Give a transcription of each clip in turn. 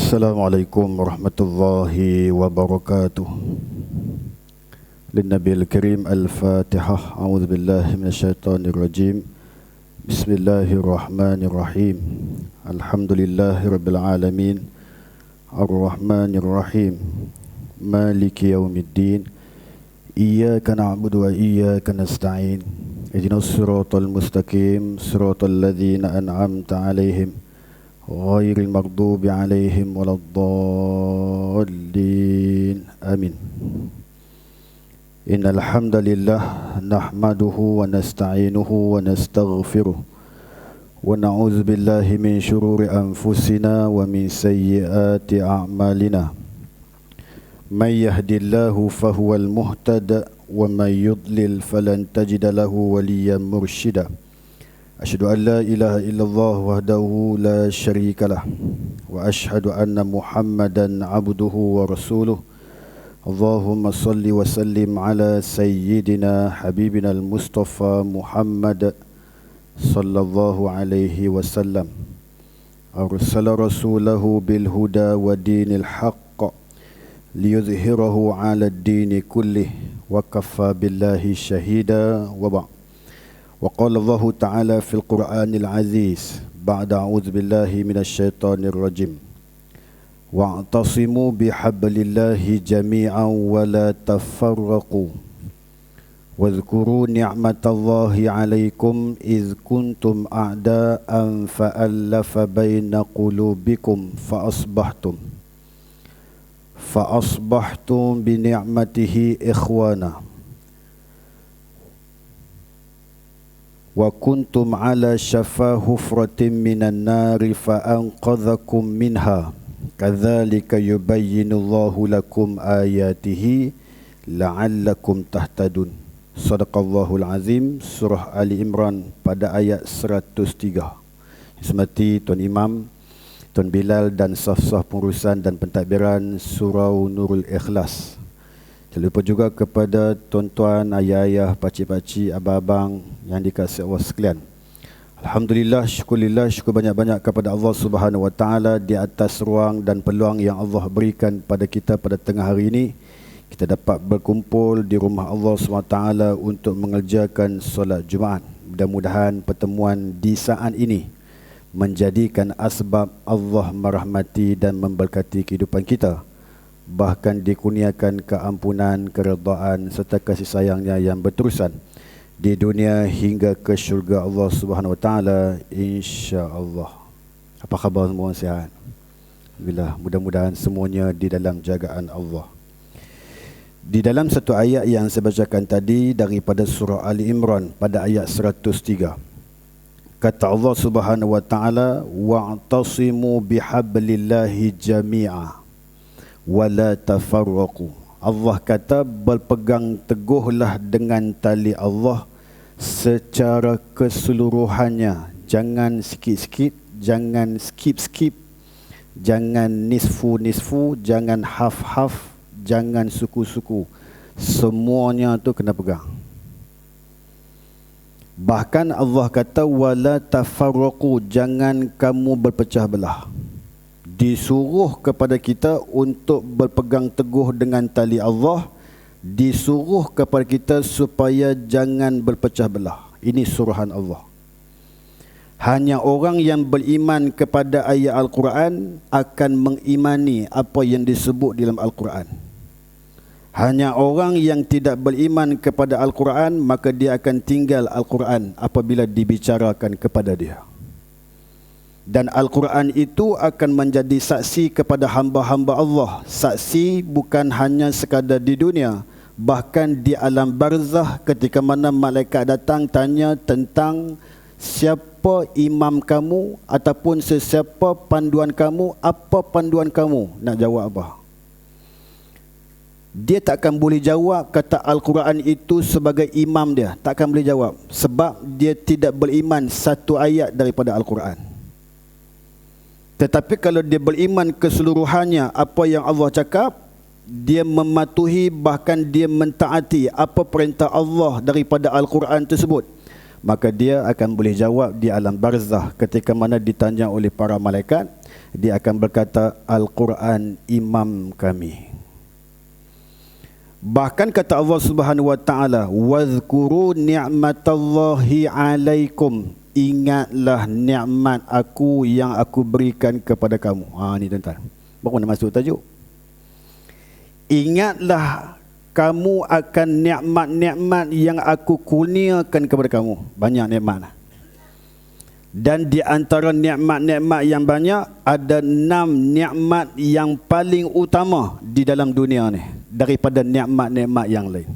Assalamualaikum warahmatullahi wabarakatuh. Linnabil karim al-Fatihah. A'udzu billahi minasyaitonir rajim. Bismillahirrahmanirrahim. Alhamdulillahirabbil alamin. Arrahmanir rahim. Maliki yaumiddin. Iyyaka na'budu wa iyyaka nasta'in. Ihdinas siratal mustaqim, siratal ladzina an'amta 'alaihim ghairil maghdubi 'alaihim waladdallin. Amin. Innal hamdalillah nahmaduhu wa nasta'inuhu wa nastaghfiruh wa na'udzu billahi min shururi anfusina wa min sayyiati a'malina. May yahdihillahu fahuwal muhtadi wa may yudlil falan tajida lahu waliyyan mursyida. Asyhadu an la ilaha illallah wahdahu la syarikalah wa asyhadu anna Muhammadan abduhu wa rasuluh. Allahumma salli wa sallim ala sayyidina habibina al-Mustafa Muhammad sallallahu alaihi wasallam. Arsala rasulahu bil huda wa dinil haqq liyuzhirahu ala ad-dini kullih wa kaffa billahi syahida wa ba'. Wa qala Allah ta'ala fil Qur'anil Aziz ba'da a'udzu billahi minasyaitonir rajim. Wa'tasimu bihablillahi jami'an wa la tafarraqu. Wadhkuru ni'matallahi 'alaikum iz kuntum a'da'an fa'alafa baina qulubikum fa'asbahtum bi ni'matihi ikhwana. Wa kuntum ala syafa hufratin minan nari fa'anqadhakum minha. Kadzalika yubayyinullahu lakum ayatihi la'allakum tahtadun. Sadaqallahul azim. Surah Ali Imran pada ayat 103. Semati Tuan Imam, Tuan Bilal dan saf-saf pengurusan dan pentadbiran Surau Nurul Ikhlas. Jangan lupa juga kepada tuan-tuan, ayah-ayah, pakcik-pakcik, abang-abang yang dikasihi Allah sekalian. Alhamdulillah, syukur banyak-banyak kepada Allah Subhanahu Wa Taala di atas ruang dan peluang yang Allah berikan pada kita pada tengah hari ini. Kita dapat berkumpul di rumah Allah Subhanahu Wa Taala untuk mengerjakan solat Jumaat. Mudah-mudahan pertemuan di saat ini menjadikan asbab Allah merahmati dan memberkati kehidupan kita, bahkan dikurniakan keampunan, keredaan serta kasih sayangnya yang berterusan di dunia hingga ke syurga Allah Subhanahu Wa Taala, insya-Allah. Apa khabar semua, sihat? Alhamdulillah, mudah-mudahan semuanya di dalam jagaan Allah. Di dalam satu ayat yang saya bacakan tadi daripada surah Ali Imran pada ayat 103, kata Allah Subhanahu Wa Taala, wa'tasimu bihablillahi jami'a wala tafarraqu. Allah kata, berpegang teguhlah dengan tali Allah secara keseluruhannya. Jangan sikit-sikit, jangan skip-skip, jangan nisfu-nisfu, jangan half-half, jangan suku-suku. Semuanya tu kena pegang. Bahkan Allah kata, wala tafarraqu, jangan kamu berpecah belah. Disuruh kepada kita untuk berpegang teguh dengan tali Allah, disuruh kepada kita supaya jangan berpecah belah. Ini suruhan Allah. Hanya orang yang beriman kepada ayat Al-Quran akan mengimani apa yang disebut dalam Al-Quran. Hanya orang yang tidak beriman kepada Al-Quran, maka dia akan tinggal Al-Quran apabila dibicarakan kepada dia. Dan Al-Quran itu akan menjadi saksi kepada hamba-hamba Allah. Saksi bukan hanya sekadar di dunia, bahkan di alam barzah ketika mana malaikat datang tanya tentang siapa imam kamu ataupun sesiapa panduan kamu, apa panduan kamu, nak jawab apa? Dia takkan boleh jawab kata Al-Quran itu sebagai imam dia. Takkan boleh jawab sebab dia tidak beriman satu ayat daripada Al-Quran. Tetapi kalau dia beriman keseluruhannya apa yang Allah cakap, dia mematuhi bahkan dia mentaati apa perintah Allah daripada Al-Quran tersebut, maka dia akan boleh jawab di alam barzah ketika mana ditanya oleh para malaikat, dia akan berkata, Al-Quran imam kami. Bahkan kata Allah Subhanahu wa taala, "Wadhkuru ni'matallahi 'alaikum." Ingatlah nikmat aku yang aku berikan kepada kamu. Ni tuan-tuan. Baru nak masuk tajuk. Ingatlah kamu akan nikmat-nikmat yang aku kurniakan kepada kamu. Banyak nikmat. Dan di antara nikmat-nikmat yang banyak, ada 6 nikmat yang paling utama di dalam dunia ni daripada nikmat-nikmat yang lain.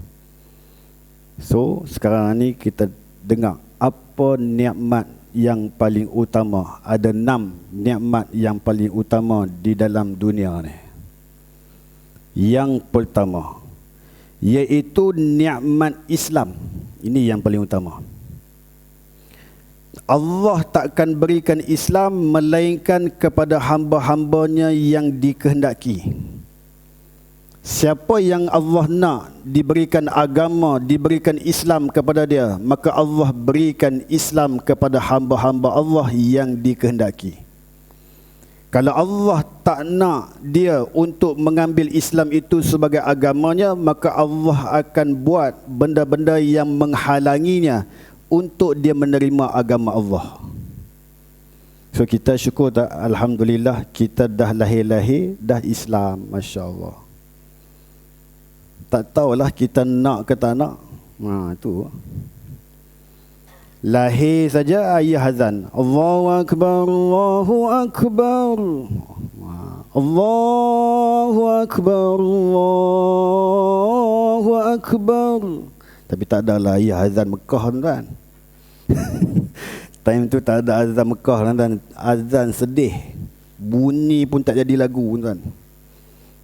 So, sekarang ni kita dengar apa nikmat yang paling utama. Ada 6 nikmat yang paling utama di dalam dunia ni. Yang pertama, iaitu nikmat Islam. Ini yang paling utama. Allah takkan berikan Islam melainkan kepada hamba-hambanya yang dikehendaki. Siapa yang Allah nak diberikan agama, diberikan Islam kepada dia, maka Allah berikan Islam kepada hamba-hamba Allah yang dikehendaki. Kalau Allah tak nak dia untuk mengambil Islam itu sebagai agamanya, maka Allah akan buat benda-benda yang menghalanginya untuk dia menerima agama Allah. So kita syukur tak? Alhamdulillah, kita dah lahir-lahir dah Islam, Masya Allah. Tak tahulah kita nak ke tak nak. Itu. Lahir saja ayah azan. Allahu Akbar, Allahu Akbar. Allahu Akbar, Allahu Akbar. Tapi tak adalah ayah azan Mekah kan. Time tu tak ada azan Mekah dan azan sedih. Bunyi pun tak jadi lagu kan.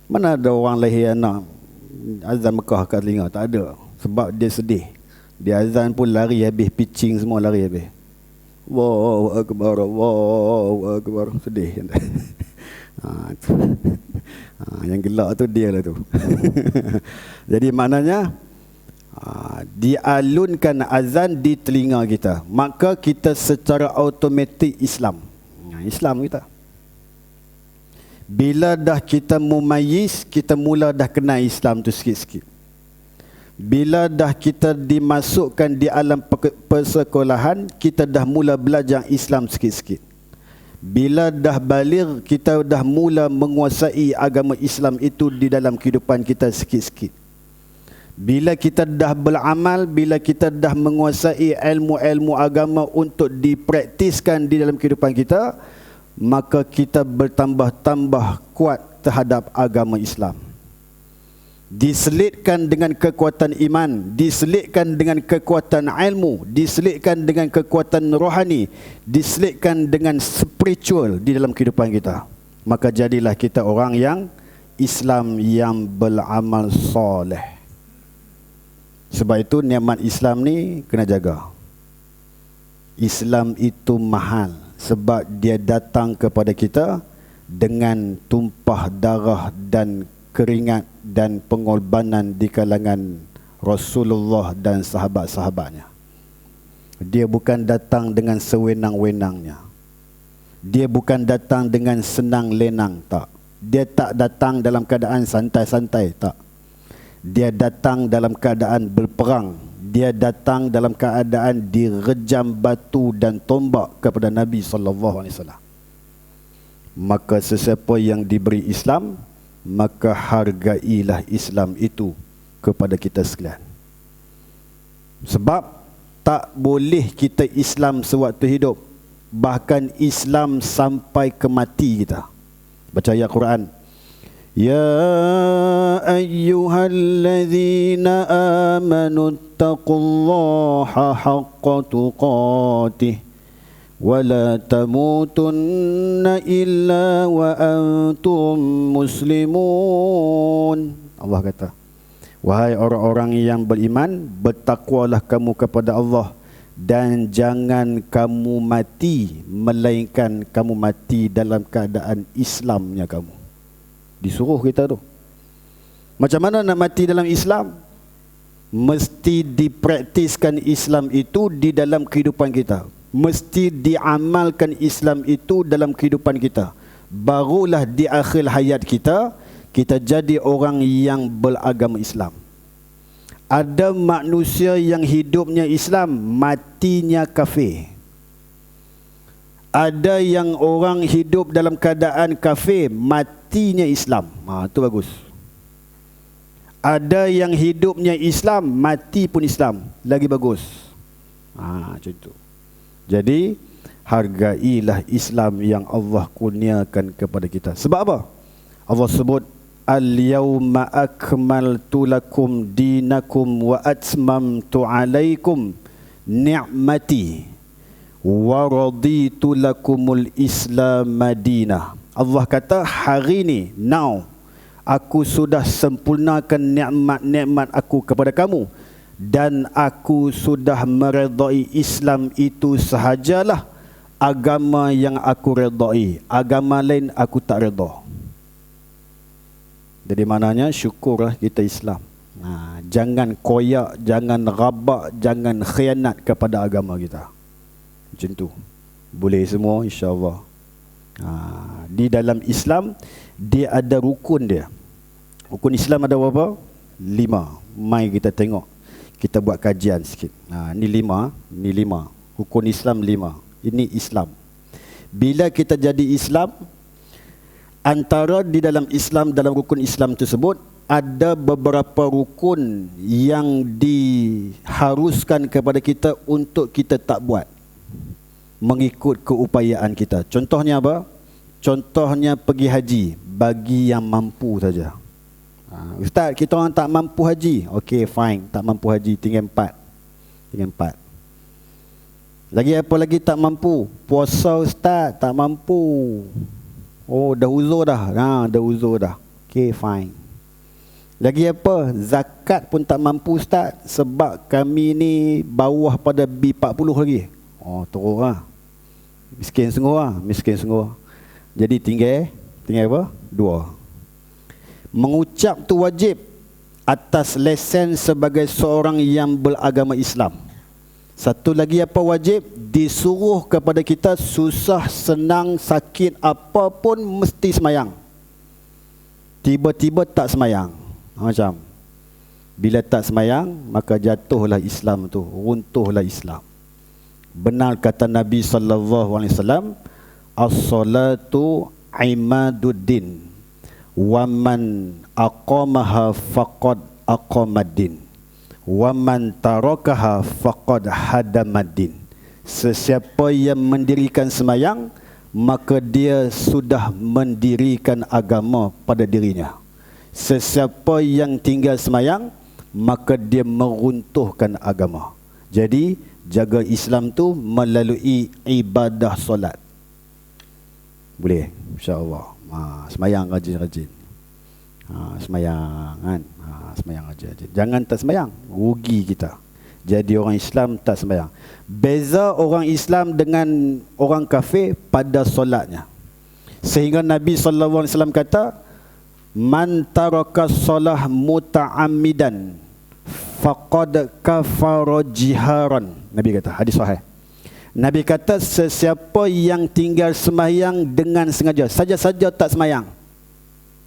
Mana ada orang lahir anak azan Mekah kat telinga? Tak ada. Sebab dia sedih. Dia azan pun lari habis, pitching semua lari habis. Allahu Akbar, Allahu Akbar. Sedih. Yang gelak tu dia lah tu. Jadi maknanya dialunkan azan di telinga kita, maka kita secara automatik Islam. Islam kita. Bila dah kita mumayyiz, kita mula dah kenal Islam tu sikit-sikit. Bila dah kita dimasukkan di alam persekolahan, kita dah mula belajar Islam sikit-sikit. Bila dah baligh, kita dah mula menguasai agama Islam itu di dalam kehidupan kita sikit-sikit. Bila kita dah beramal, bila kita dah menguasai ilmu-ilmu agama untuk dipraktiskan di dalam kehidupan kita, maka kita bertambah-tambah kuat terhadap agama Islam. Diselitkan dengan kekuatan iman, diselitkan dengan kekuatan ilmu, diselitkan dengan kekuatan rohani, diselitkan dengan spiritual di dalam kehidupan kita. Maka jadilah kita orang yang Islam yang beramal soleh. Sebab itu nikmat Islam ni kena jaga. Islam itu mahal sebab dia datang kepada kita dengan tumpah darah dan keringat dan pengorbanan di kalangan Rasulullah dan sahabat-sahabatnya. Dia bukan datang dengan sewenang-wenangnya. Dia bukan datang dengan senang lenang, tak. Dia tak datang dalam keadaan santai-santai, tak. Dia datang dalam keadaan berperang. Dia datang dalam keadaan direjam batu dan tombak kepada Nabi SAW. Maka sesiapa yang diberi Islam, maka hargailah Islam itu kepada kita sekalian. Sebab tak boleh kita Islam sewaktu hidup, bahkan Islam sampai ke mati kita. Baca ayat Quran. Ya ayyuhalladzina amanu taqullaha haqqa tuqatih wa la tamutunna illa wa antum muslimun. Allah kata, wahai orang-orang yang beriman, bertakwalah kamu kepada Allah dan jangan kamu mati melainkan kamu mati dalam keadaan Islamnya kamu. Disuruh kita tu. Macam mana nak mati dalam Islam? Mesti dipraktiskan Islam itu di dalam kehidupan kita. Mesti diamalkan Islam itu dalam kehidupan kita. barulah di akhir hayat kita, kita jadi orang yang beragama Islam. Ada manusia yang hidupnya Islam, matinya kafir. Ada yang orang hidup dalam keadaan kafir, matinya Islam. Itu bagus. Ada yang hidupnya Islam, mati pun Islam. Lagi bagus. Macam itu. Jadi, hargailah Islam yang Allah kurniakan kepada kita. Sebab apa? Allah sebut, Al-yawma akmaltu lakum dinakum wa atmamtu alaikum ni'mati wa raditu lakumul Islam madinah. Allah kata, hari ini, now, aku sudah sempurnakan nikmat-nikmat aku kepada kamu, dan aku sudah meredai Islam itu sahajalah agama yang aku redai. Agama lain aku tak redha. Jadi maknanya syukurlah kita Islam. Jangan koyak, jangan rabak, jangan khianat kepada agama kita. Macam tu. Boleh semua insya-Allah. Di dalam Islam dia ada rukun dia. Rukun Islam ada berapa? 5. Mai kita tengok. Kita buat kajian sikit. Ni 5, ni 5. Rukun Islam 5. Ini Islam. Bila kita jadi Islam, antara di dalam Islam, dalam rukun Islam tersebut, ada beberapa rukun yang diharuskan kepada kita untuk kita tak buat, mengikut keupayaan kita. Contohnya apa? Contohnya pergi haji, bagi yang mampu saja. Ustaz, kita orang tak mampu haji. Okey, fine, tak mampu haji, tinggal 4. Tinggal 4. Lagi apa lagi tak mampu? Puasa ustaz, tak mampu. Oh, dah uzur dah. Dah uzur dah. Okey, fine. Lagi apa? Zakat pun tak mampu ustaz, sebab kami ni bawah pada B40 lagi. Oh, teruk lah. Miskin sungguh lah. Miskin sungguh. Jadi tinggal apa? 2. Mengucap tu wajib atas lesen sebagai seorang yang beragama Islam. Satu lagi apa wajib? Disuruh kepada kita susah, senang, sakit, apapun mesti semayang. Tiba-tiba tak semayang. Macam bila tak semayang, maka jatuhlah Islam tu, runtuhlah Islam. Benar kata Nabi SAW, as-salatu imaduddin wa man aqamaha faqad aqamaddin wa man tarakaha faqad hadamaddin. Sesiapa yang mendirikan semayang, maka dia sudah mendirikan agama pada dirinya. Sesiapa yang tinggal semayang, maka dia meruntuhkan agama. Jadi jaga Islam tu melalui ibadah solat. Boleh, insya-Allah. Semayang rajin-rajin. Semayang kan. Semayang rajin-rajin. Jangan tak semayang, rugi kita. Jadi orang Islam tak semayang. Beza orang Islam dengan orang kafir pada solatnya. Sehingga Nabi SAW kata, man taraka solah muta'ammidan faqad kafara jiharan. Nabi kata, hadis sahih. Nabi kata, sesiapa yang tinggal semayang dengan sengaja, saja-saja tak semayang,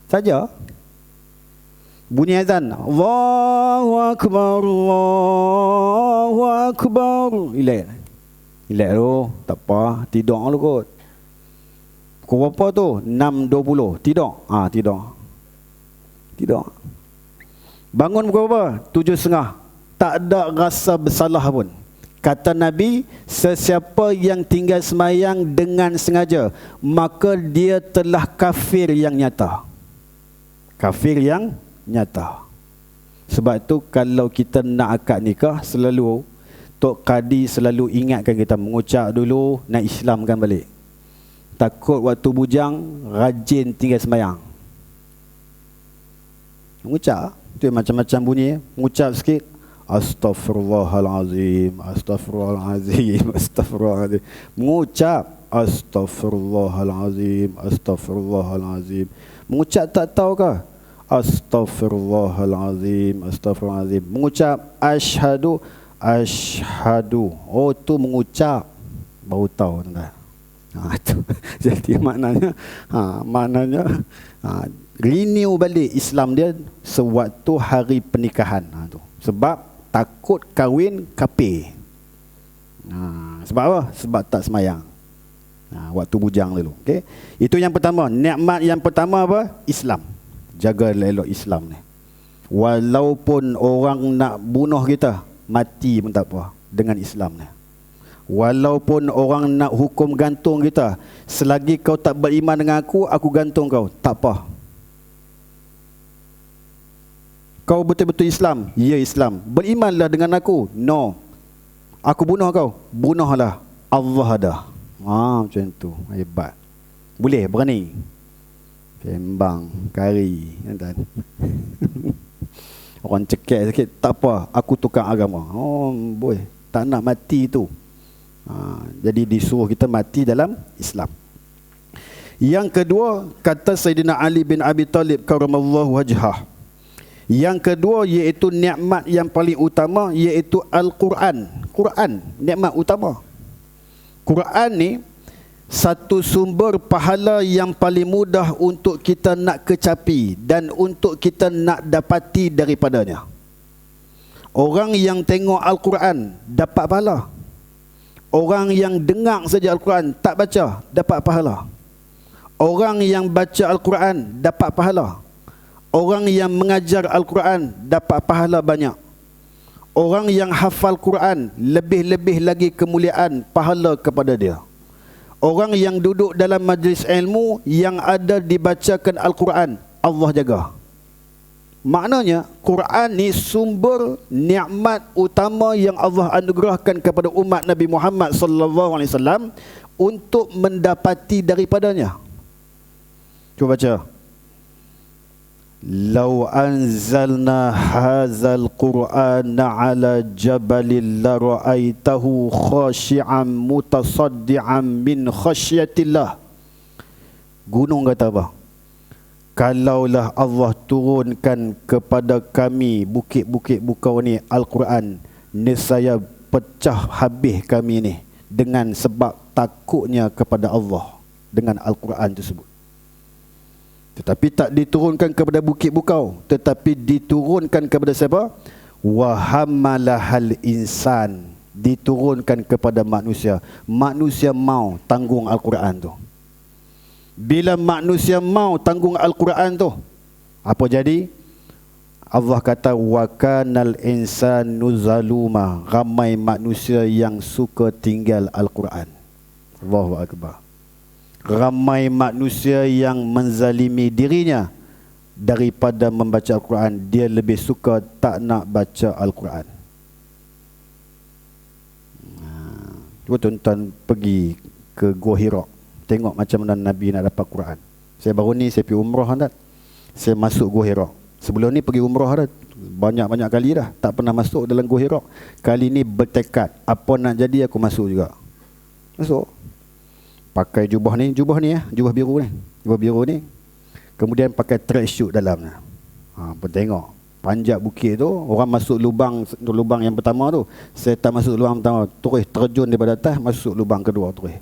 saja bunyi azan, Allahu Akbar, Allahu Akbar, relax tu, tak apa, tidur lu kot. Pukul berapa tu? 6.20, tidur. Tidur. Bangun pukul berapa? 7.30. Tak ada rasa bersalah pun. Kata Nabi, sesiapa yang tinggal semayang dengan sengaja, maka dia telah kafir yang nyata. Kafir yang nyata. Sebab itu kalau kita nak akad nikah, selalu Tok Kadi selalu ingatkan kita mengucap dulu, nak Islamkan balik. Takut waktu bujang rajin tinggal semayang. Mengucap tu macam-macam bunyi. Mengucap sikit, Astaghfirullahalazim, Astaghfirullahalazim, Astaghfirullahalazim. Mengucap Astaghfirullahalazim, Astaghfirullahalazim. Mengucap tak tahu ke? Astaghfirullahalazim, Astaghfirullahalazim. Mengucap Ashhadu, Ashhadu. Oh, tu mengucap. Baru tahu tuan. Itu. Jadi maknanya renew balik Islam dia sewaktu hari pernikahan. Tu. Sebab takut kahwin kafir. Sebab apa? Sebab tak semayang. Waktu bujang dulu. Okay? Itu yang pertama. Nikmat yang pertama apa? Islam. Jaga elok Islam ni. Walaupun orang nak bunuh kita, mati pun tak apa dengan Islam ni. Walaupun orang nak hukum gantung kita, selagi kau tak beriman dengan aku gantung kau, tak apa. Kau betul-betul Islam? Ya, Islam. Berimanlah dengan aku? No. Aku bunuh kau? Bunuhlah. Allah ada. Macam tu. Hebat. Boleh, berani. Kembang, kari. Orang cekik sikit, tak apa, aku tukar agama. Boleh. Tak nak mati tu. Jadi disuruh kita mati dalam Islam. Yang kedua, kata Sayyidina Ali bin Abi Talib karamallahu wajhah. Yang kedua iaitu nikmat yang paling utama, iaitu Al-Quran. Quran, nikmat utama. Quran ni satu sumber pahala yang paling mudah untuk kita nak kecapi dan untuk kita nak dapati daripadanya. Orang yang tengok Al-Quran dapat pahala. Orang yang dengar saja Al-Quran tak baca dapat pahala. Orang yang baca Al-Quran dapat pahala. Orang yang mengajar Al-Quran dapat pahala banyak. Orang yang hafal Quran lebih-lebih lagi kemuliaan pahala kepada dia. Orang yang duduk dalam majlis ilmu yang ada dibacakan Al-Quran, Allah jaga. Maknanya Quran ni sumber nikmat utama yang Allah anugerahkan kepada umat Nabi Muhammad sallallahu alaihi wasallam untuk mendapati daripadanya. Cuba baca. Lau anzalna hadzal Qur'ana 'ala jabalin la ra'aitahu khashi'an mutasaddian min khasyatillah. Gunung kata apa? Kalaulah Allah turunkan kepada kami bukit-bukit bukau ni Al-Quran, nescaya pecah habis kami ni dengan sebab takutnya kepada Allah dengan Al-Quran tersebut. Tetapi tak diturunkan kepada bukit bukau, tetapi diturunkan kepada siapa? Wa hammalahal insan, diturunkan kepada manusia. Manusia mau tanggung Al-Quran tu. Bila manusia mau tanggung Al-Quran tu, apa jadi? Allah kata wa kanal insanu zaluma, ramai manusia yang suka tinggal Al-Quran. Allahu akbar. Ramai manusia yang menzalimi dirinya daripada membaca Al-Quran. Dia lebih suka tak nak baca Al-Quran. Cuba tuan-tuan pergi ke Gua Hira, tengok macam mana Nabi nak dapat Quran. Saya baru ni saya pergi umrah dah. Saya masuk Gua Hira. Sebelum ni pergi umrah dah. Banyak-banyak kali dah. Tak pernah masuk dalam Gua Hira. Kali ni bertekad, apa nak jadi aku masuk juga. Masuk. Pakai jubah ni ya, jubah biru ni. Jubah biru ni. Kemudian pakai tracksuit dalam ni. Pun tengok. Panjat bukit tu, orang masuk lubang yang pertama tu. Saya tak masuk lubang pertama, terus terjun daripada atas, masuk lubang kedua terus.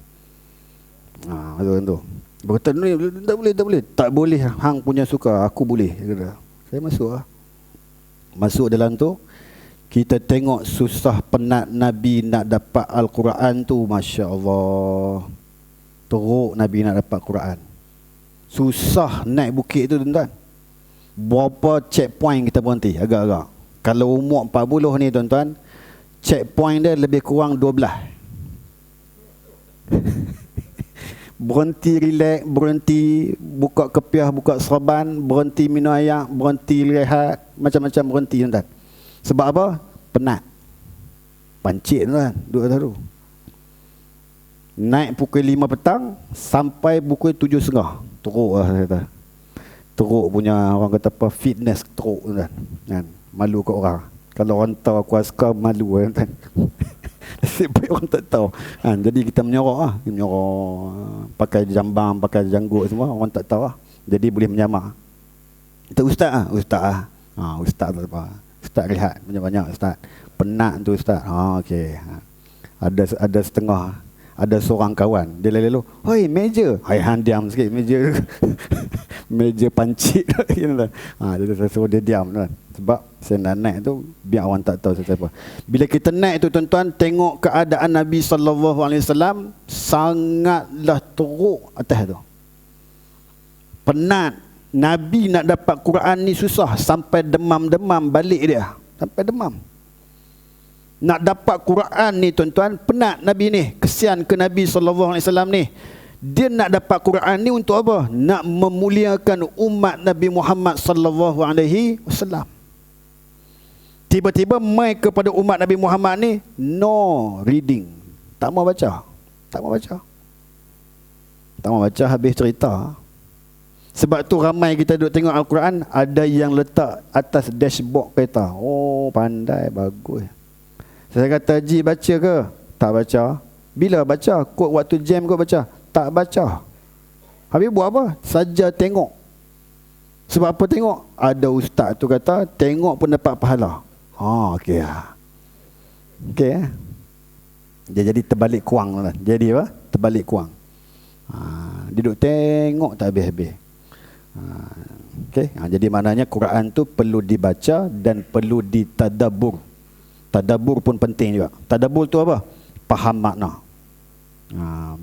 Macam tu. Berkata ni tak boleh. Tak boleh, hang punya suka, aku boleh. Saya masuk lah. Masuk dalam tu, kita tengok susah penat Nabi nak dapat Al-Quran tu, Masya Allah. Teruk Nabi nak dapat Quran. Susah naik bukit tu tuan-tuan. Berapa checkpoint kita berhenti agak-agak. Kalau umur 40 ni tuan-tuan, checkpoint dia lebih kurang 12. Berhenti relax, berhenti buka kepiah, buka serban, berhenti minum air, berhenti rehat, macam-macam berhenti tuan-tuan. Sebab apa? Penat. Pancit tuan-tuan, duduk atas tu. Naik pukul 5 petang sampai pukul 7.30. Teruk lah kata. Teruk punya, orang kata apa, fitness teruk kan. Malu kat orang. Kalau orang tahu aku askar, malu kan. Nasib baik orang tak tahu kan. Jadi kita menyorok lah. Menyorok, pakai jambang, pakai janggut semua, orang tak tahu lah. Jadi boleh menyamar. Kita ustaz lah. Ustaz lah. Ustaz tak apa. Ustaz rehat banyak-banyak ustaz. Penat tu ustaz. Okey. Ada setengah. Ada seorang kawan, dia lalu, "Hoi, meja." "Hai, hang diam sikit, meja." Meja pancit. Dia suruh dia diam kan. Sebab saya nak naik tu biar orang tak tahu saya siapa. Bila kita naik tu tuan-tuan, tengok keadaan Nabi SAW sangatlah teruk atas tu. Penat. Nabi nak dapat Quran ni susah, sampai demam-demam balik dia. Sampai demam. Nak dapat Quran ni tuan-tuan, penat Nabi ni. Kesian ke Nabi SAW ni. Dia nak dapat Quran ni untuk apa? Nak memuliakan umat Nabi Muhammad SAW. Tiba-tiba mai kepada umat Nabi Muhammad ni, no reading. Tak mau baca. Tak mau baca. Tak mau baca, habis cerita. Sebab tu ramai kita duduk tengok Al-Quran, ada yang letak atas dashboard kereta. Oh, pandai, bagus. Saya kata, "Ji, baca ke?" Tak baca. Bila baca? Kod waktu jam kau baca? Tak baca. Habis buat apa? Saja tengok. Sebab apa tengok? Ada ustaz tu kata, tengok pun dapat pahala. Okey lah. Okey eh? Dia jadi terbalik kuang lah. Jadi apa? Terbalik kuang. Dia duduk tengok tak habis-habis. Okey. Jadi maknanya Quran tu perlu dibaca dan perlu ditadabbur. Tadabbur pun penting juga. Tadabbur tu apa? Faham makna.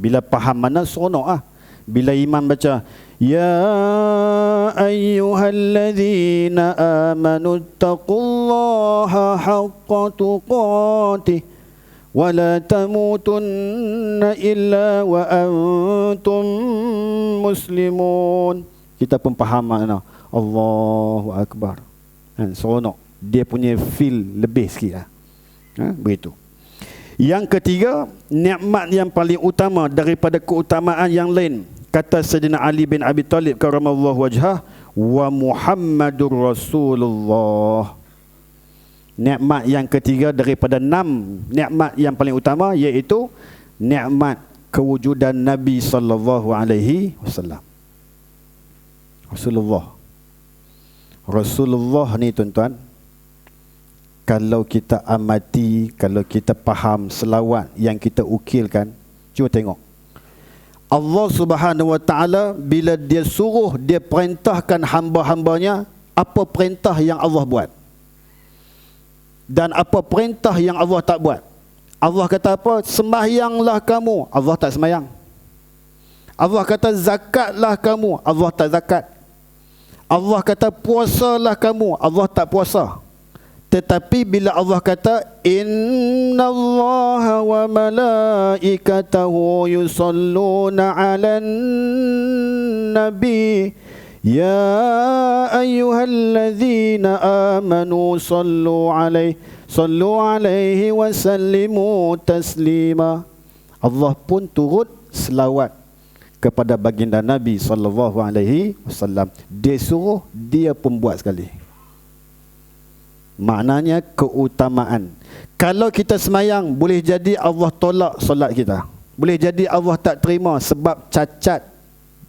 Bila faham makna, seronok lah. Bila imam baca, "Ya ayyuhalladzina amanu taqullaha haqqa tuqatih wa la tamutunna illa wa antum muslimun." Kita pun faham makna. Allahu Akbar. Seronok. Dia punya feel lebih sikit lah. Begitu. Yang ketiga, nikmat yang paling utama daripada keutamaan yang lain, kata Sayyidina Ali bin Abi Talib karamallahu wajhah, "Wa Muhammadur Rasulullah." Nikmat yang ketiga daripada 6 nikmat yang paling utama, iaitu nikmat kewujudan Nabi sallallahu alaihi wasallam. Rasulullah ni tuan-tuan, kalau kita amati, kalau kita faham selawat yang kita ukilkan, cuba tengok. Allah Subhanahu Wa Taala bila dia suruh, dia perintahkan hamba-hambanya, apa perintah yang Allah buat? Dan apa perintah yang Allah tak buat? Allah kata apa? Sembahyanglah kamu. Allah tak sembahyang. Allah kata zakatlah kamu. Allah tak zakat. Allah kata puasalah kamu. Allah tak puasa. Tetapi bila Allah kata, "Innallaha wa malaikatahu yusalluna 'alan nabi ya ayyuhalladzina amanu sallu 'alaihi wa sallimu taslima." Allah pun turut selawat kepada baginda Nabi sallallahu alaihi wasallam. Dia suruh, dia pun buat sekali. Maknanya keutamaan. Kalau kita semayang, boleh jadi Allah tolak solat kita. Boleh jadi Allah tak terima sebab cacat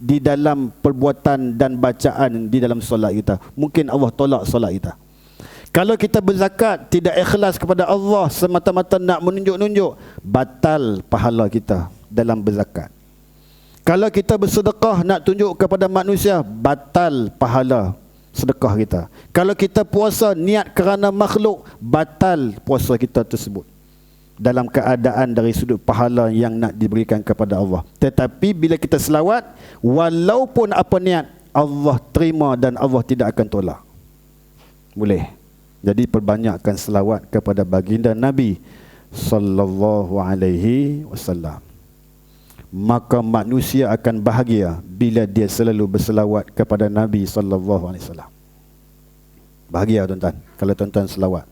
di dalam perbuatan dan bacaan di dalam solat kita. Mungkin Allah tolak solat kita. Kalau kita berzakat, tidak ikhlas kepada Allah, semata-mata nak menunjuk-nunjuk, batal pahala kita dalam berzakat. Kalau kita bersedekah nak tunjuk kepada manusia, batal pahala sedekah kita. Kalau kita puasa niat kerana makhluk, batal puasa kita tersebut dalam keadaan dari sudut pahala yang nak diberikan kepada Allah. Tetapi bila kita selawat, walaupun apa niat, Allah terima dan Allah tidak akan tolak. Boleh. Jadi perbanyakkan selawat kepada baginda Nabi sallallahu alaihi wasallam. Maka manusia akan bahagia bila dia selalu berselawat kepada Nabi sallallahu alaihi wasallam. Bahagia tuan-tuan kalau tuan-tuan selawat.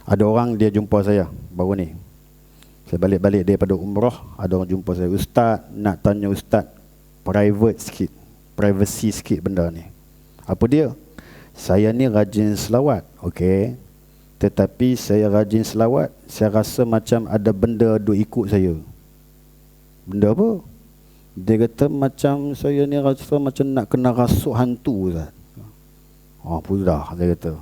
Ada orang dia jumpa saya baru ni. Saya balik-balik daripada umrah, ada orang jumpa saya, "Ustaz, nak tanya Ustaz private sikit, privacy sikit benda ni." Apa dia? "Saya ni rajin selawat." Okey. Tetapi saya rajin selawat, saya rasa macam ada benda duk ikut saya. Benda apa? Dia kata macam saya ni rasa macam nak kena rasuk hantu, Ustaz. Pula dia kata.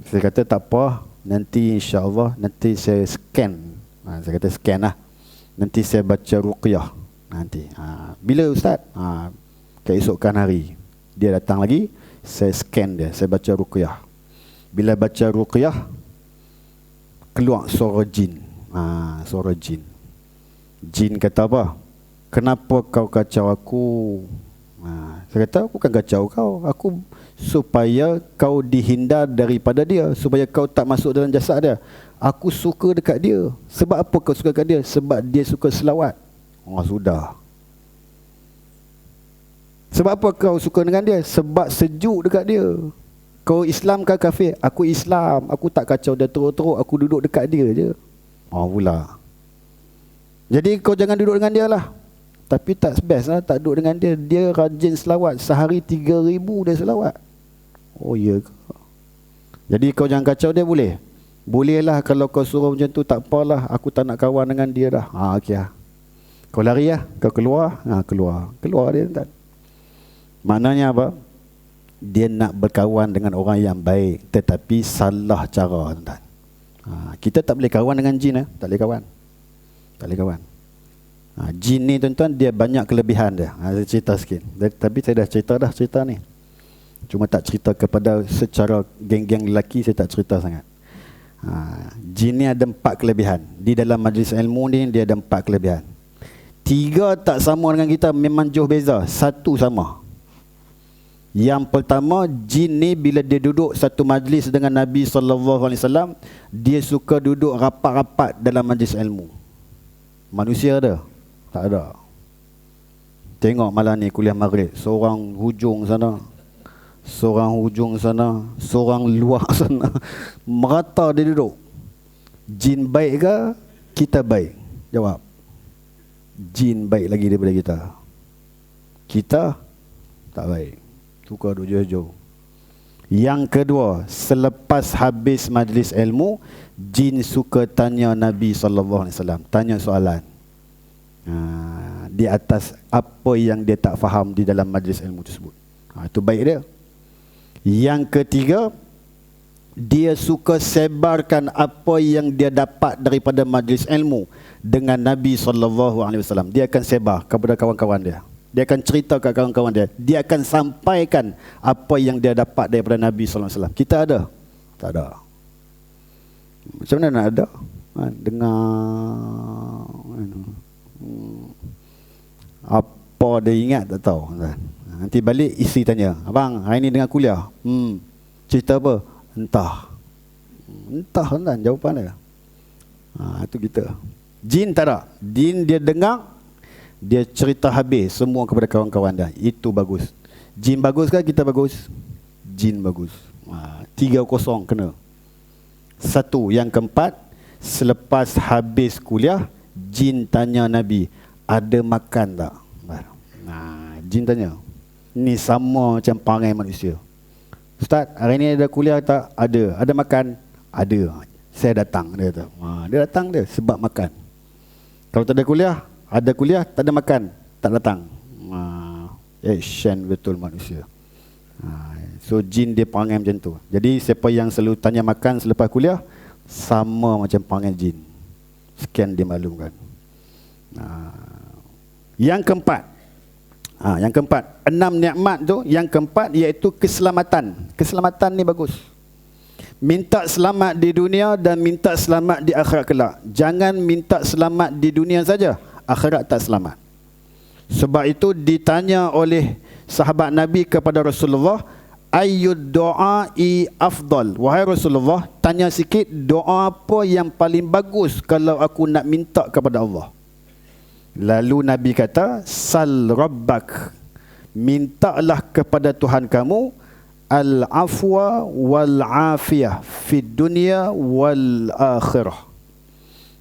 Saya kata tak apa, nanti insya-Allah nanti saya scan. Saya kata scan lah. nanti saya baca ruqyah nanti. Bila Ustaz? Keesokan hari dia datang lagi, saya scan dia, saya baca ruqyah. Bila baca ruqyah, keluar suara jin. Suara jin. Jin kata apa? Kenapa kau kacau aku? Saya kata, aku kan kacau kau. Aku supaya kau dihindar daripada dia, supaya kau tak masuk dalam jasad dia. Aku suka dekat dia. Sebab apa kau suka dekat dia? Sebab dia suka selawat. Sudah. Sebab apa kau suka dengan dia? Sebab sejuk dekat dia. Kau Islam ke kafir? Aku Islam. Aku tak kacau dia teruk-teruk. Aku duduk dekat dia je. Pula. Jadi kau jangan duduk dengan dia lah. Tapi tak best lah tak duduk dengan dia. Dia rajin selawat. Sehari 3,000 dia selawat. Ya ke? Jadi kau jangan kacau dia, boleh? Boleh lah kalau kau suruh macam tu, tak apalah. Aku tak nak kawan dengan dia dah. Okey lah. Kau lari lah. Kau keluar. Keluar dia tak. Maknanya apa? Dia nak berkawan dengan orang yang baik, tetapi salah cara, tuan-tuan. Kita tak boleh kawan dengan jin. Tak boleh kawan. Tak boleh kawan. Jin ni, tuan-tuan, dia banyak kelebihan dia. Saya cerita sikit. Tapi saya dah cerita ni. Cuma tak cerita kepada secara geng-geng lelaki, saya tak cerita sangat. Jin ni ada 4 kelebihan. Di dalam majlis ilmu ni, dia ada 4 kelebihan. 3 tak sama dengan kita, memang jauh beza. 1 sama. Yang pertama, jin ni bila dia duduk satu majlis dengan Nabi SAW, dia suka duduk rapat-rapat dalam majlis ilmu. Manusia ada? Tak ada. Tengok malam ni kuliah maghrib, seorang hujung sana, seorang hujung sana, seorang luar sana, merata dia duduk. Jin baik ke kita baik? Jawab. Jin baik lagi daripada kita. Kita tak baik. Suka duduk jauh-jauh. Yang kedua, selepas habis majlis ilmu, jin suka tanya Nabi SAW. Tanya soalan. Di atas apa yang dia tak faham di dalam majlis ilmu tersebut. Itu baik dia. Yang ketiga, dia suka sebarkan apa yang dia dapat daripada majlis ilmu dengan Nabi SAW. Dia akan sebar kepada kawan-kawan dia. Dia akan cerita ke kawan-kawan dia. Dia akan sampaikan apa yang dia dapat daripada Nabi SAW. Kita ada? Tak ada. Macam mana nak ada? Dengar apa dia ingat tak tahu. Nanti balik isteri tanya, abang hari ni dengar kuliah, cerita apa? Entah kan jawapan dia. Itu kita. Jin tak ada. Jin dia dengar, dia cerita habis semua kepada kawan-kawan dia. Itu bagus. Jin bagus kan kita bagus? Jin bagus. 3-0 kena. 1. Yang keempat, selepas habis kuliah, jin tanya Nabi, ada makan tak? Jin tanya. Ni sama macam perangai manusia. Ustaz, hari ni ada kuliah tak? Ada. Ada makan? Ada. Saya datang, dia kata. Dia datang dia sebab makan. Kalau tak ada kuliah, ada kuliah, tak ada makan, tak datang. Shen betul manusia. So jin dia perangai macam tu. Jadi siapa yang selalu tanya makan selepas kuliah, sama macam perangai jin. Sekian dia maklumkan. Yang keempat, 6 nikmat tu, yang keempat iaitu keselamatan. Keselamatan ni bagus. Minta selamat di dunia dan minta selamat di akhirat kelak. Jangan minta selamat di dunia saja, akhirat tak selamat. Sebab itu ditanya oleh sahabat Nabi kepada Rasulullah, ayyud du'ai afdal. Wahai Rasulullah, tanya sikit doa apa yang paling bagus kalau aku nak minta kepada Allah. Lalu Nabi kata, sal rabbak, mintalah kepada Tuhan kamu al-afwa wal-afiyah fid dunya wal-akhirah.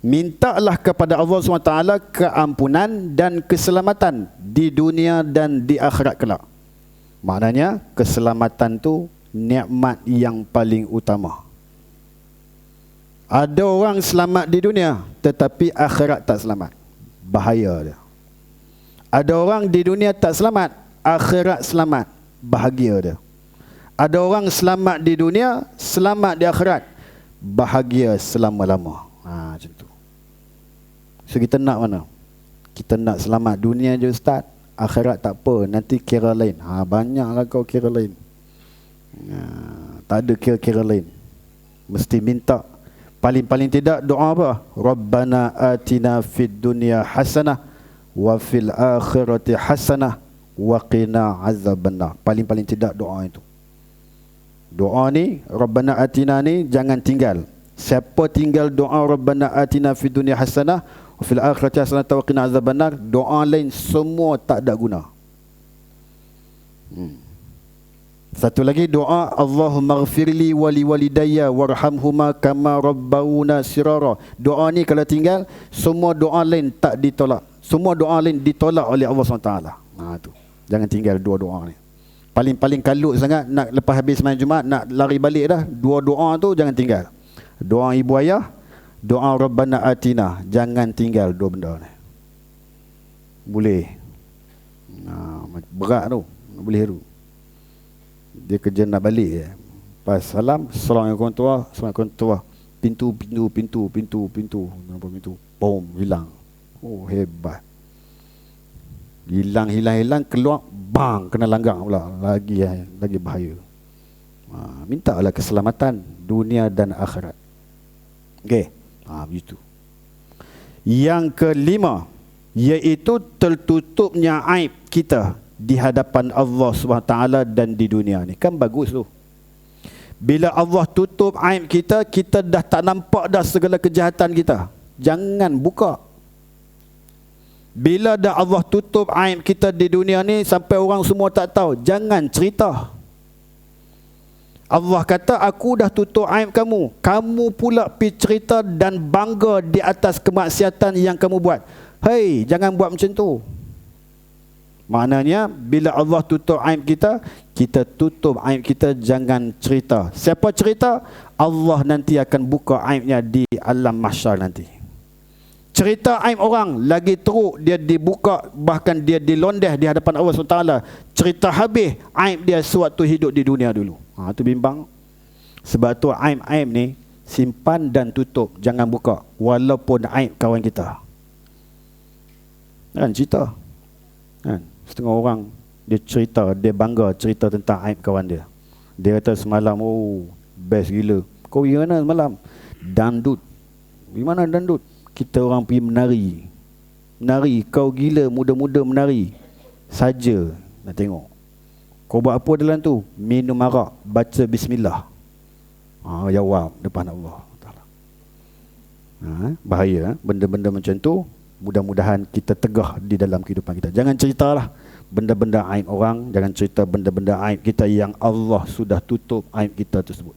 Mintalah kepada Allah SWT keampunan dan keselamatan di dunia dan di akhirat kelak. Maknanya keselamatan tu nikmat yang paling utama. Ada orang selamat di dunia tetapi akhirat tak selamat. Bahaya dia. Ada orang di dunia tak selamat, akhirat selamat. Bahagia dia. Ada orang selamat di dunia, selamat di akhirat. Bahagia selama-lama. Macam tu. So kita nak mana? Kita nak selamat dunia je Ustaz. Akhirat tak apa, nanti kira lain. Banyaklah kau kira lain. Tak ada kira-kira lain. Mesti minta. Paling-paling tidak doa apa? Rabbana atina fid dunya hasanah wa fil akhirati hasanah wa qina azabannar. Paling-paling tidak doa itu. Doa ni, Rabbana atina ni jangan tinggal. Siapa tinggal doa Rabbana atina fid dunya hasanah wa fil akhirati hasanah wa qina azabannar, doa lain semua tak ada guna. Satu lagi doa, Allahumma ghfirli wali walidayya warhamhuma kama rabbawna sirara. Doa ni kalau tinggal, semua doa lain tak ditolak. Semua doa lain ditolak oleh Allah SWT. Tu. Jangan tinggal dua doa ni. Paling-paling kalut sangat nak lepas habis sembahyang Jumaat nak lari balik dah. Dua doa tu jangan tinggal. Doa ibu ayah, doa Rabbana atina, jangan tinggal dua benda ni. Boleh. Berat tu, boleh tu. Dia kerja nak balik je. Pas salam, Assalamualaikum tua, Assalamualaikum tua. Pintu. Boom, hilang. Oh, hebat. Hilang, keluar, bang, kena langgar pula. Lagi bahaya. Mintalah keselamatan dunia dan akhirat. Okey. Begitu. Yang kelima, iaitu tertutupnya aib kita di hadapan Allah SWT dan di dunia ni. Kan bagus tu. Bila Allah tutup aib kita, kita dah tak nampak dah segala kejahatan kita. Jangan buka. Bila dah Allah tutup aib kita di dunia ni sampai orang semua tak tahu, jangan cerita. Allah kata, aku dah tutup aib kamu. Kamu pula pergi cerita dan bangga di atas kemaksiatan yang kamu buat. Hei, jangan buat macam tu. Maknanya bila Allah tutup aib kita, kita tutup aib kita, jangan cerita. Siapa cerita? Allah nanti akan buka aibnya di alam mahsyar nanti. Cerita aib orang lagi teruk, dia dibuka, bahkan dia dilondeh di hadapan Allah SWT. Cerita habis aib dia sewaktu hidup di dunia dulu. Itu bimbang. Sebab tu aib-aib ni simpan dan tutup, jangan buka walaupun aib kawan kita. Kan cerita. Kan? Setengah orang dia cerita, dia bangga cerita tentang aib kawan dia. Dia kata semalam, best gila. Kau pergi mana semalam? Dandut. Di mana dandut? Kita orang pergi menari. Kau gila, muda-muda menari. Saja nak tengok. Kau buat apa dalam tu? Minum arak, baca bismillah. Jawab depan Allah. Bahaya. Benda-benda macam tu, mudah-mudahan kita tegah di dalam kehidupan kita. Jangan ceritalah benda-benda aib orang, jangan cerita benda-benda aib kita yang Allah sudah tutup aib kita tersebut.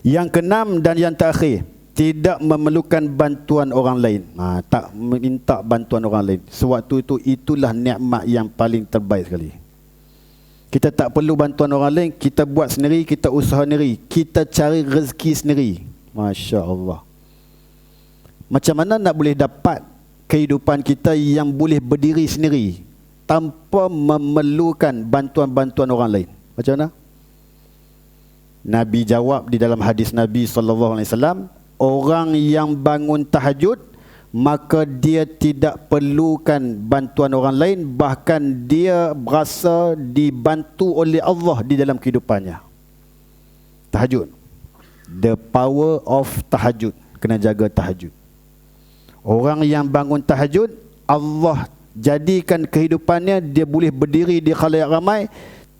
Yang keenam dan yang terakhir, tidak memerlukan bantuan orang lain. Tak minta bantuan orang lain. Sewaktu itu, itulah nikmat yang paling terbaik sekali. Kita tak perlu bantuan orang lain, kita buat sendiri, kita usaha sendiri, kita cari rezeki sendiri. Masya Allah. Macam mana nak boleh dapat kehidupan kita yang boleh berdiri sendiri tanpa memerlukan bantuan-bantuan orang lain? Macam mana? Nabi jawab di dalam hadis Nabi SAW, orang yang bangun tahajud, maka dia tidak perlukan bantuan orang lain, bahkan dia berasa dibantu oleh Allah di dalam kehidupannya. Tahajud. The power of tahajud. Kena jaga tahajud. Orang yang bangun tahajud, Allah jadikan kehidupannya dia boleh berdiri di khalayak ramai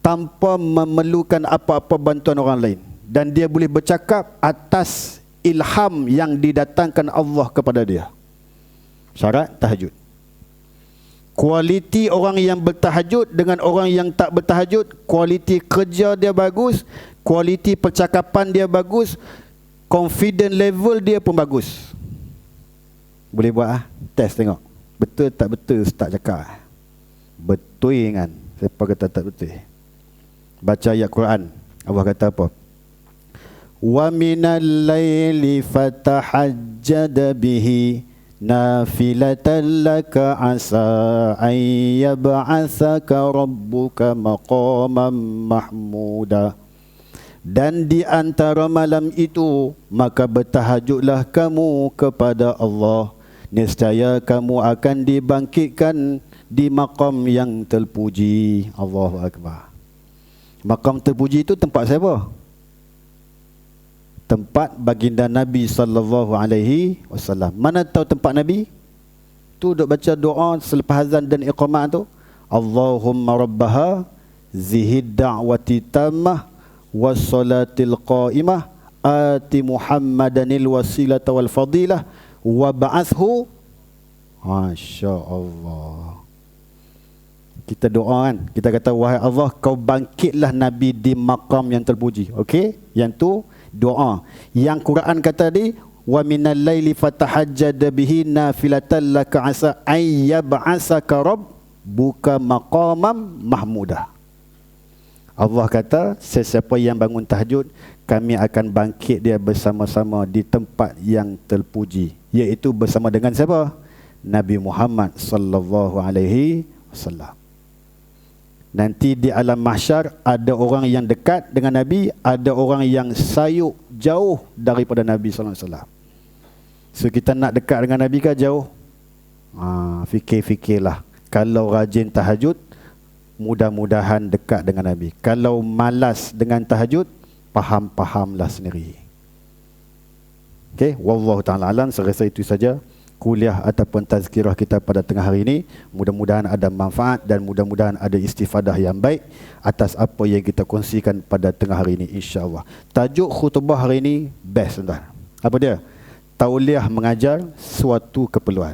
tanpa memerlukan apa-apa bantuan orang lain, dan dia boleh bercakap atas ilham yang didatangkan Allah kepada dia. Syarat tahajud. Kualiti orang yang bertahajud dengan orang yang tak bertahajud, kualiti kerja dia bagus, kualiti percakapan dia bagus, confident level dia pun bagus. Boleh buat test tengok. Betul tak betul Ustaz cakap? Betul kan? Siapa kata tak betul? Baca ayat Quran. Allah kata apa? Wa minal laili fatahajjad bihi nafilatan laka asa an yab'athaka rabbuka maqaman mahmuda. Dan di antara malam itu, maka bertahajudlah kamu kepada Allah, Nescaya kamu akan dibangkitkan di maqam yang terpuji. Allahu Akbar. Maqam terpuji itu tempat siapa? Tempat baginda Nabi sallallahu alaihi wasallam. Mana tahu tempat Nabi? Tu duk baca doa selepas azan dan iqamah tu. Allahumma rabbaha zihid da'wati tammah wassalatil qa'imah ati Muhammadanil wasilata wal fadilah wa ba'athu. Masya Allah. Kita doa kan, kita kata wahai Allah, kau bangkitlah Nabi di maqam yang terpuji. Okey, yang tu doa. Yang Quran kata tadi, wa minal laili fatahajjad bihi nafilatan laka asa ay yab'asaka rabbuka maqamam mahmudah. Allah kata sesiapa yang bangun tahajud, kami akan bangkit dia bersama-sama di tempat yang terpuji, iaitu bersama dengan siapa? Nabi Muhammad sallallahu alaihi wasallam. Nanti di alam mahsyar ada orang yang dekat dengan Nabi, ada orang yang sayuk jauh daripada Nabi sallallahu alaihi wasallam. So kita nak dekat dengan Nabi ke jauh? Fikir-fikirlah. Kalau rajin tahajud, mudah-mudahan dekat dengan Nabi. Kalau malas dengan tahajud, faham-fahamlah sendiri. Okey, wallahu taala alam. Saya rasa itu saja kuliah ataupun tazkirah kita pada tengah hari ini. Mudah-mudahan ada manfaat dan mudah-mudahan ada istifadah yang baik atas apa yang kita kongsikan pada tengah hari ini, insya-Allah. Tajuk khutbah hari ini best, tuan. Apa dia? Tauliah mengajar suatu keperluan.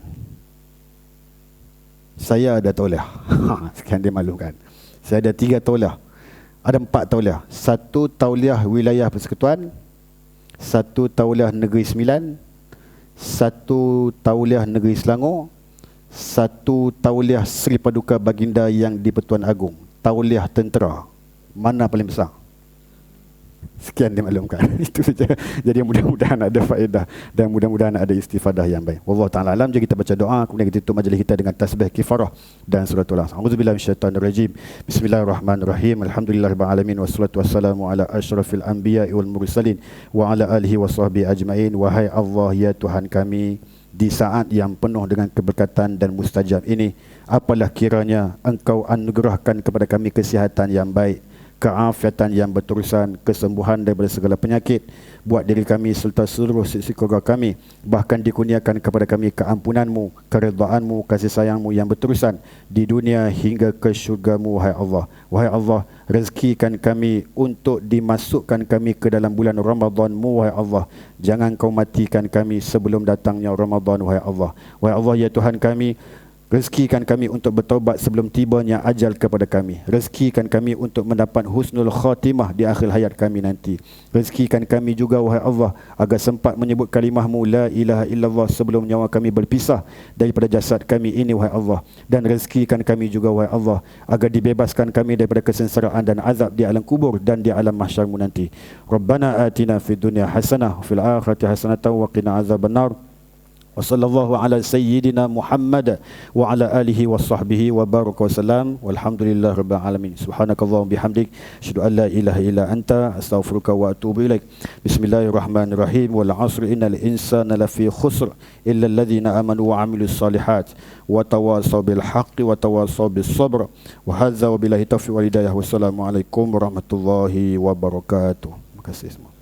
Saya ada tauliah. Sekian dia malukan. Saya ada 3 tauliah. Ada 4 tauliah. 1 tauliah wilayah persekutuan, 1 tauliah Negeri Sembilan, 1 tauliah Negeri Selangor, 1 tauliah Seri Paduka Baginda yang di Pertuan Agong. Tauliah tentera. Mana paling besar? Sekian dimaklumkan. Itu saja. Jadi mudah-mudahan ada faedah dan mudah-mudahan ada istifadah yang baik. Wallahu taala alam. Jadi kita baca doa, kemudian kita tutup majlis kita dengan tasbih kifarah dan suratul Ikhlas. A'udzubillahi minasyaitanir rajim. Bismillahirrahmanirrahim. Alhamdulillahirabbil alamin wassalatu wassalamu ala asyrafil anbiya'i wal mursalin wa ala alihi washabbihi ajmain. Wahai Allah, ya Tuhan kami, di saat yang penuh dengan keberkatan dan mustajab ini, apalah kiranya Engkau anugerahkan kepada kami kesihatan yang baik, keafiatan yang berterusan, kesembuhan daripada segala penyakit buat diri kami serta seluruh sisi keluarga kami. Bahkan dikurniakan kepada kami keampunan-Mu, keredaan-Mu, kasih sayang-Mu yang berterusan di dunia hingga ke syurga-Mu, wahai Allah. Wahai Allah, rezekikan kami untuk dimasukkan kami ke dalam bulan Ramadan-Mu, wahai Allah. Jangan Kau matikan kami sebelum datangnya Ramadan, wahai Allah. Wahai Allah, ya Tuhan kami, rezekikan kami untuk bertaubat sebelum tibanya ajal kepada kami. Rezekikan kami untuk mendapat husnul khatimah di akhir hayat kami nanti. Rezekikan kami juga, wahai Allah, agar sempat menyebut kalimah-Mu la ilaha illallah sebelum nyawa kami berpisah daripada jasad kami ini, wahai Allah. Dan rezekikan kami juga, wahai Allah, agar dibebaskan kami daripada kesengsaraan dan azab di alam kubur dan di alam mahsyar-Mu nanti. Rabbana atina fid dunya hasanah wa fil akhirati hasanatan wa qina azabannar. Wa sallallahu ala sayyidina Muhammad wa ala alihi wa sahbihi wa baraka wa salam. Walhamdulillah rabbil alamin. Subhanakallahumma bihamdik, asyhadu an la ilaha illa anta, astaghfiruka wa atubu ilaik. Bismillahirrahmanirrahim. Wal 'asri innal insana lafi khusr illa alladhina amanu wa 'amilus solihat wa tawasaw bil haqqi wa tawasaw bis sabr. Wa hadza wa billahi taufiq wal hidayah. Wassalamu alaikum warahmatullahi wabarakatuh. Terima kasih semua.